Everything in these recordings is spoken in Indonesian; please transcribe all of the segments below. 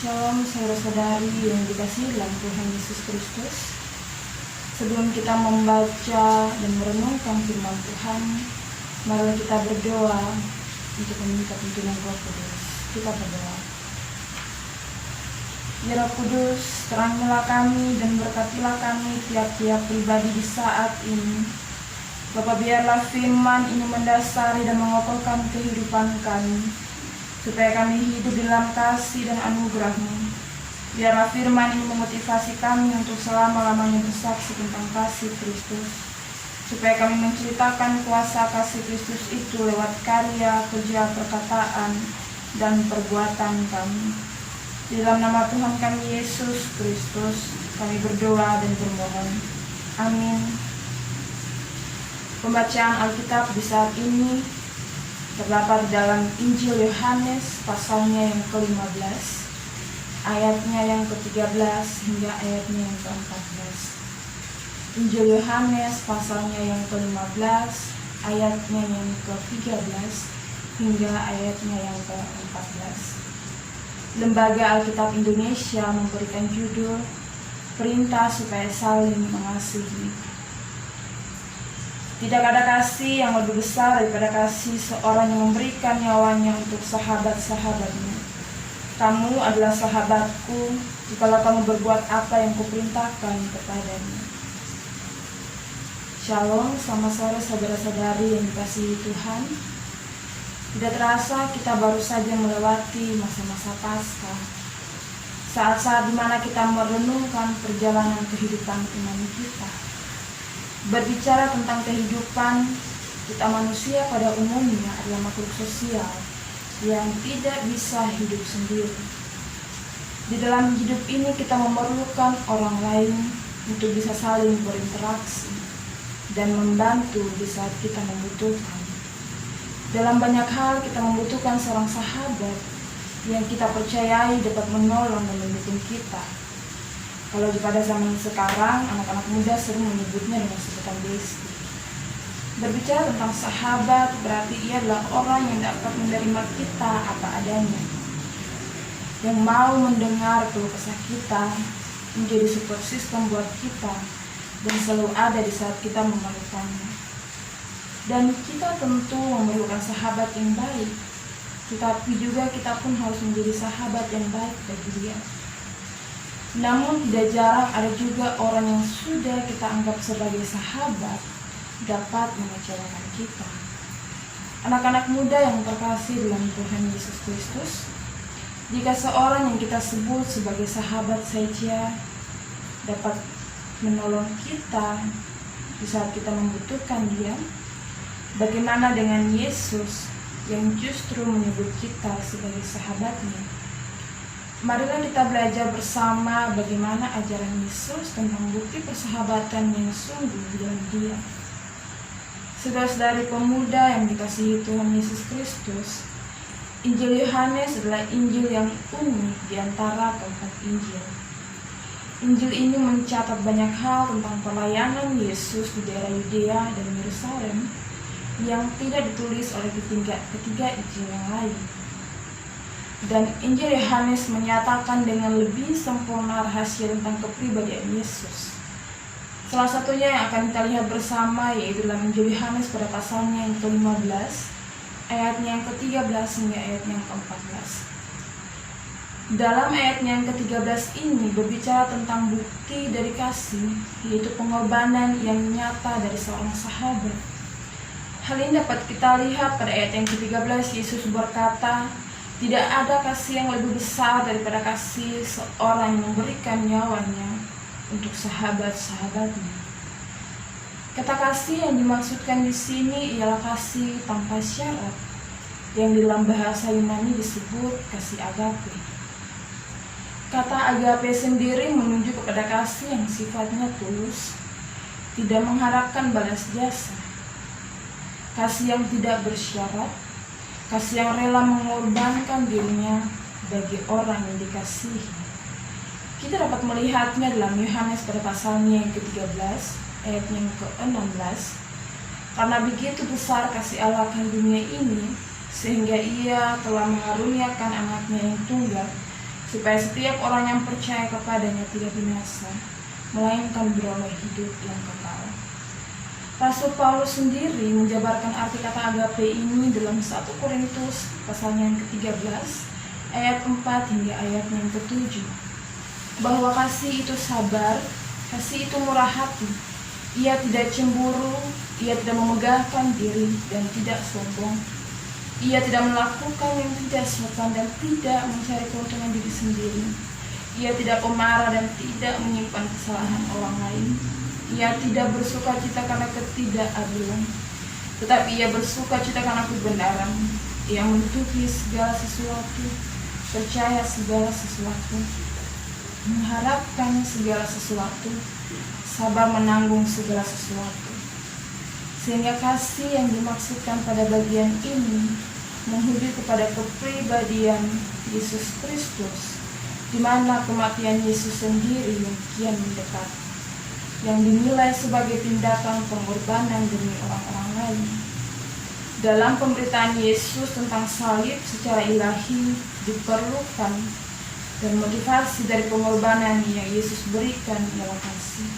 Shalom saudara-saudari yang dikasihi dalam Tuhan Yesus Kristus. Sebelum kita membaca dan merenungkan firman Tuhan, mari kita berdoa untuk meminta tuntunan Roh Kudus. Kita berdoa. Ya Roh Kudus, terangilah kami dan berkatilah kami tiap-tiap pribadi di saat ini. Bapa, biarlah firman ini mendasari dan mengokohkan kehidupan kami, supaya kami hidup di dalam kasih dan anugerah-Mu. Biarlah firman ini memotivasi kami untuk selama-lamanya bersaksi tentang kasih Kristus, supaya kami menceritakan kuasa kasih Kristus itu lewat karya, kerja, perkataan, dan perbuatan kami. Di dalam nama Tuhan kami Yesus Kristus, kami berdoa dan bermohon. Amin. Pembacaan Alkitab di saat ini terdapat dalam Injil Yohanes pasalnya yang ke-15, ayatnya yang ke-13 hingga ayatnya yang ke-14. Injil Yohanes pasalnya yang ke-15, ayatnya yang ke-13 hingga ayatnya yang ke-14. Lembaga Alkitab Indonesia memberikan judul Perintah Supaya Saling Mengasihi. Tidak ada kasih yang lebih besar daripada kasih seorang yang memberikan nyawanya untuk sahabat-sahabatnya. Kamu adalah sahabatku jikalau kamu berbuat apa yang kuperintahkan kepadamu. Shalom, selamat sore saudara-saudari yang dikasihi Tuhan. Tidak terasa kita baru saja melewati masa-masa Paskah, saat-saat di mana kita merenungkan perjalanan kehidupan iman kita. Berbicara tentang kehidupan, kita manusia pada umumnya adalah makhluk sosial yang tidak bisa hidup sendiri. Di dalam hidup ini kita memerlukan orang lain untuk bisa saling berinteraksi dan membantu di saat kita membutuhkan. Dalam banyak hal kita membutuhkan seorang sahabat yang kita percayai dapat menolong dan mendukung kita. Kalau pada zaman sekarang, anak-anak muda sering menyebutnya dengan sebutan bestie. Berbicara tentang sahabat, berarti ia adalah orang yang dapat menerima kita apa adanya, yang mau mendengar keluh kesah kita, menjadi support system buat kita, dan selalu ada di saat kita memerlukannya. Dan kita tentu memerlukan sahabat yang baik, tetapi juga kita pun harus menjadi sahabat yang baik bagi dia. Namun tidak jarang ada juga orang yang sudah kita anggap sebagai sahabat dapat mengecewakan kita. Anak-anak muda yang terkasih dalam Tuhan Yesus Kristus, jika seorang yang kita sebut sebagai sahabat saja dapat menolong kita di saat kita membutuhkan dia, bagaimana dengan Yesus yang justru menyebut kita sebagai sahabatnya? Marilah kita belajar bersama bagaimana ajaran Yesus tentang bukti persahabatan yang sungguh dalam dia. Saudara-saudari pemuda yang dikasihi Tuhan Yesus Kristus, Injil Yohanes adalah Injil yang unik di antara keempat Injil. Injil ini mencatat banyak hal tentang pelayanan Yesus di daerah Yudea dan Yerusalem yang tidak ditulis oleh ketiga Injil yang lain. Dan Injil Yohanes menyatakan dengan lebih sempurna rahasia tentang kepribadian Yesus. Salah satunya yang akan kita lihat bersama yaitu dalam Injil Yohanes pada pasalnya yang ke-15, ayatnya yang ke-13 hingga ayatnya yang ke-14. Dalam ayatnya yang ke-13 ini berbicara tentang bukti dari kasih, yaitu pengorbanan yang nyata dari seorang sahabat. Hal ini dapat kita lihat pada ayat yang ke-13. Yesus berkata, tidak ada kasih yang lebih besar daripada kasih seorang yang memberikan nyawanya untuk sahabat-sahabatnya. Kata kasih yang dimaksudkan di sini ialah kasih tanpa syarat, yang dalam bahasa Yunani disebut kasih agape. Kata agape sendiri menunjuk kepada kasih yang sifatnya tulus, tidak mengharapkan balas jasa. Kasih yang tidak bersyarat, kasih yang rela mengorbankan dirinya bagi orang yang dikasihi. Kita dapat melihatnya dalam Yohanes pada pasalnya yang ke-13, ayatnya yang ke-16. Karena begitu besar kasih Allah akan dunia ini, sehingga ia telah mengaruniakan anaknya yang tunggal, supaya setiap orang yang percaya kepadanya tidak binasa, melainkan beroleh hidup yang kekal. Rasul Paulus sendiri menjabarkan arti kata agape ini dalam 1 Korintus pasalnya yang ke-13 ayat 4 hingga ayatnya yang ke-7, bahwa kasih itu sabar, kasih itu murah hati, ia tidak cemburu, ia tidak memegahkan diri dan tidak sombong, ia tidak melakukan yang tidak sopan dan tidak mencari keuntungan diri sendiri, ia tidak pemarah dan tidak menyimpan kesalahan orang lain. Ia tidak bersukacita karena ketidakadilan, tetapi ia bersukacita karena kebenaran. Ia menutupi segala sesuatu, percaya segala sesuatu, mengharapkan segala sesuatu, sabar menanggung segala sesuatu. Sehingga kasih yang dimaksudkan pada bagian ini menghubungi kepada kepribadian Yesus Kristus, di mana kematian Yesus sendiri yang kian mendekat, yang dinilai sebagai tindakan pengorbanan demi orang-orang lain. Dalam pemberitaan Yesus tentang salib secara ilahi diperlukan, dan motivasi dari pengorbanan yang Yesus berikan ialah kasih.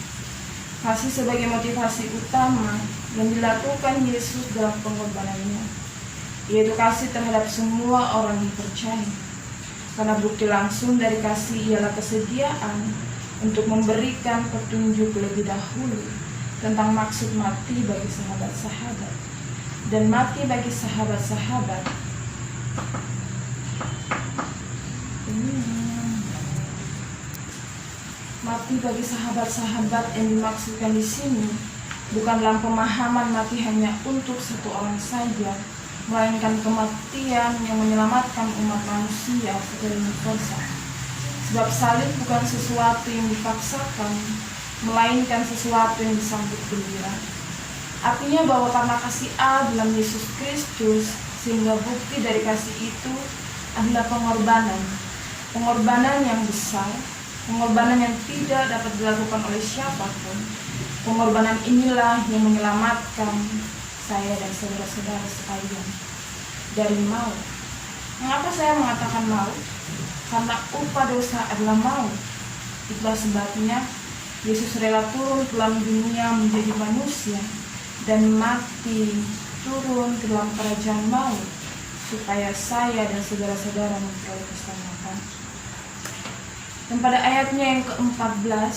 Kasih sebagai motivasi utama yang dilakukan Yesus dalam pengorbanannya, yaitu kasih terhadap semua orang yang percaya. Karena bukti langsung dari kasih ialah kesediaan untuk memberikan petunjuk lebih dahulu tentang maksud mati bagi sahabat-sahabat dan mati bagi sahabat-sahabat. Mati bagi sahabat-sahabat yang dimaksudkan di sini bukan dalam pemahaman mati hanya untuk satu orang saja, melainkan kematian yang menyelamatkan umat manusia secara universal. Sebab salib bukan sesuatu yang dipaksakan, melainkan sesuatu yang disambut gembira. Artinya bahwa karena kasih Allah dalam Yesus Kristus, sehingga bukti dari kasih itu adalah pengorbanan. Pengorbanan yang besar, pengorbanan yang tidak dapat dilakukan oleh siapapun. Pengorbanan inilah yang menyelamatkan saya dan saudara-saudara sekalian dari maut. Mengapa saya mengatakan maut? Karena upah dosa adalah maut. Itulah sebabnya Yesus rela turun ke dalam dunia menjadi manusia dan mati, turun ke dalam kerajaan maut, supaya saya dan saudara-saudara memperoleh keselamatan. Dan pada ayatnya yang ke-14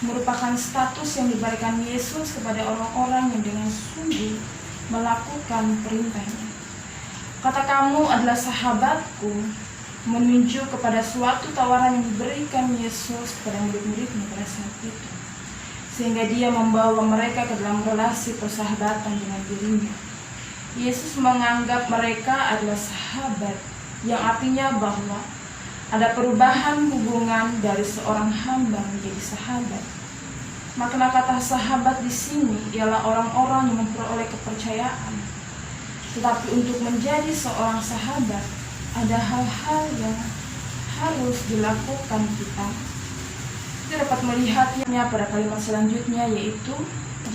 merupakan status yang diberikan Yesus kepada orang-orang yang dengan sungguh melakukan perintahnya. Kata kamu adalah sahabatku, menunjuk kepada suatu tawaran yang diberikan Yesus kepada murid-muridnya pada saat itu, sehingga dia membawa mereka ke dalam relasi persahabatan dengan dirinya. Yesus menganggap mereka adalah sahabat, yang artinya bahwa ada perubahan hubungan dari seorang hamba menjadi sahabat. Makna kata sahabat di sini ialah orang-orang yang memperoleh kepercayaan. Tetapi untuk menjadi seorang sahabat, ada hal-hal yang harus dilakukan kita. Kita dapat melihatnya pada kalimat selanjutnya, yaitu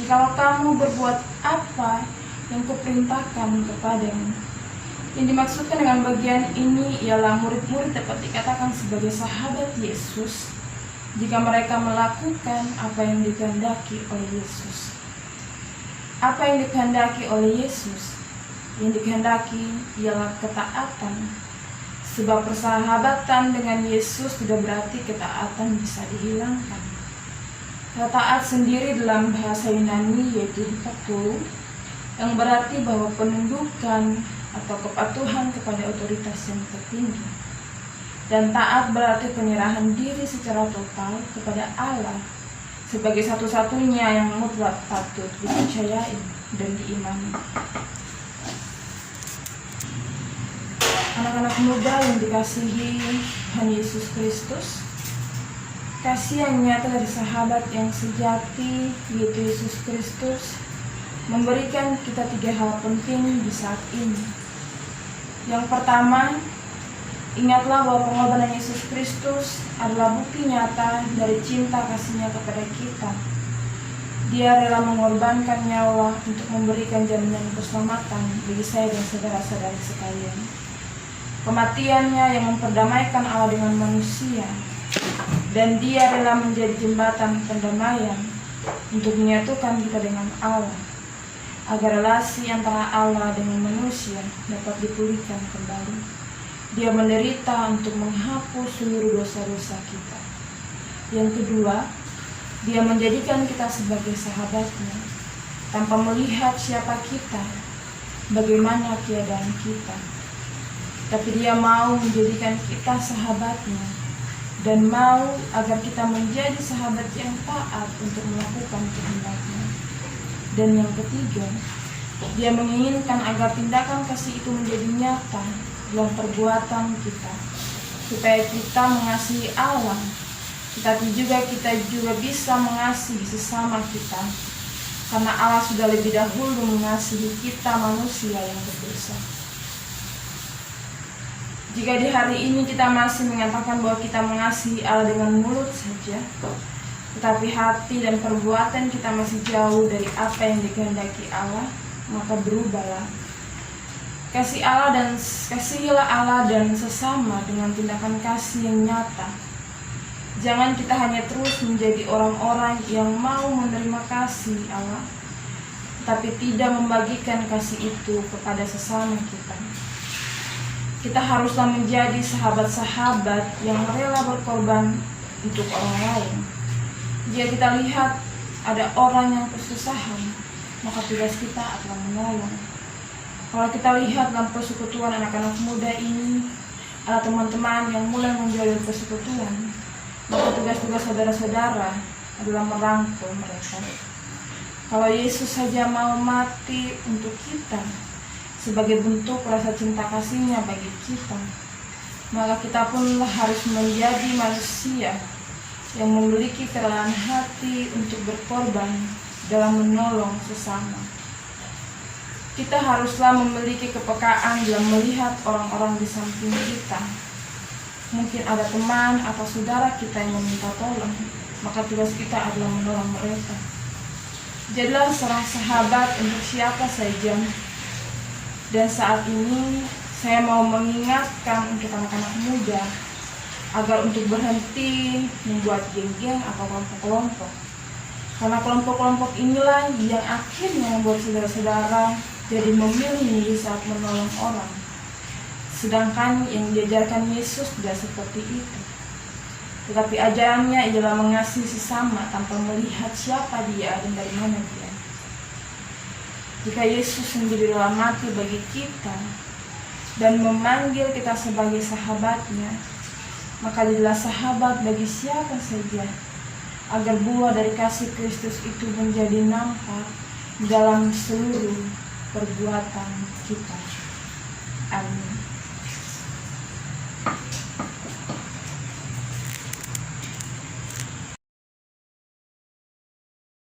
jikalau kamu berbuat apa yang kuperintahkan kepadamu. Yang dimaksudkan dengan bagian ini ialah murid-murid dapat dikatakan sebagai sahabat Yesus jika mereka melakukan apa yang dikehendaki oleh Yesus. Apa yang dikehendaki oleh Yesus? Yang dikehendaki ialah ketaatan. Sebab persahabatan dengan Yesus tidak berarti ketaatan bisa dihilangkan. Taat sendiri dalam bahasa Yunani yaitu hipoktou, yang berarti bahwa penundukan atau kepatuhan kepada otoritas yang tertinggi. Dan taat berarti penyerahan diri secara total kepada Allah sebagai satu-satunya yang mutlak patut dipercayai dan diimani. Anak-anak muda yang dikasihi Tuhan Yesus Kristus, kasih yang nyata dari sahabat yang sejati yaitu Yesus Kristus memberikan kita 3 hal penting di saat ini. Yang pertama, ingatlah bahwa pengorbanan Yesus Kristus adalah bukti nyata dari cinta kasih-Nya kepada kita. Dia rela mengorbankan nyawa untuk memberikan jaminan keselamatan bagi saya dan saudara-saudari sekalian. kematiannya yang memperdamaikan Allah dengan manusia, dan dia rela menjadi jembatan pendamaian untuk menyatukan kita dengan Allah, agar relasi antara Allah dengan manusia dapat dipulihkan kembali. Dia menderita untuk menghapus seluruh dosa-dosa kita. Yang kedua, dia menjadikan kita sebagai sahabatnya, tanpa melihat siapa kita, bagaimana keadaan kita. Tapi dia mau menjadikan kita sahabatnya, dan mau agar kita menjadi sahabat yang taat untuk melakukan kehendaknya. Dan yang ketiga, dia menginginkan agar tindakan kasih itu menjadi nyata dalam perbuatan kita, supaya kita mengasihi Allah, tetapi kita juga bisa mengasihi sesama kita, karena Allah sudah lebih dahulu mengasihi kita manusia yang berdosa. Jika di hari ini kita masih mengatakan bahwa kita mengasihi Allah dengan mulut saja, tetapi hati dan perbuatan kita masih jauh dari apa yang dikehendaki Allah, maka berubahlah. Kasihilah Allah dan sesama dengan tindakan kasih yang nyata. Jangan kita hanya terus menjadi orang-orang yang mau menerima kasih Allah, tapi tidak membagikan kasih itu kepada sesama kita. Kita haruslah menjadi sahabat-sahabat yang rela berkorban untuk orang lain. Jika kita lihat ada orang yang kesusahan, maka tugas kita adalah menolong. Kalau kita lihat dalam persekutuan anak-anak muda ini, ada teman-teman yang mulai menjauh dari persekutuan, maka tugas-tugas saudara-saudara adalah merangkul mereka. Kalau Yesus saja mau mati untuk kita sebagai bentuk rasa cinta kasih-Nya bagi kita, maka kita pun harus menjadi manusia yang memiliki kerelaan hati untuk berkorban dalam menolong sesama. Kita haruslah memiliki kepekaan dalam melihat orang-orang di samping kita. Mungkin ada teman atau saudara kita yang meminta tolong, maka tugas kita adalah menolong mereka. Jadilah seorang sahabat untuk siapa saja. Dan saat ini saya mau mengingatkan untuk anak-anak muda agar untuk berhenti membuat geng-geng atau kelompok-kelompok. Karena kelompok-kelompok inilah yang akhirnya membuat saudara-saudara jadi memilih saat menolong orang. Sedangkan yang diajarkan Yesus tidak seperti itu. Tetapi ajarannya ialah mengasihi sesama tanpa melihat siapa dia dan dari mana dia. Jika Yesus menjadi rela mati bagi kita dan memanggil kita sebagai sahabatnya, maka jadilah sahabat bagi siapa saja, agar buah dari kasih Kristus itu menjadi nampak dalam seluruh perbuatan kita. Amin.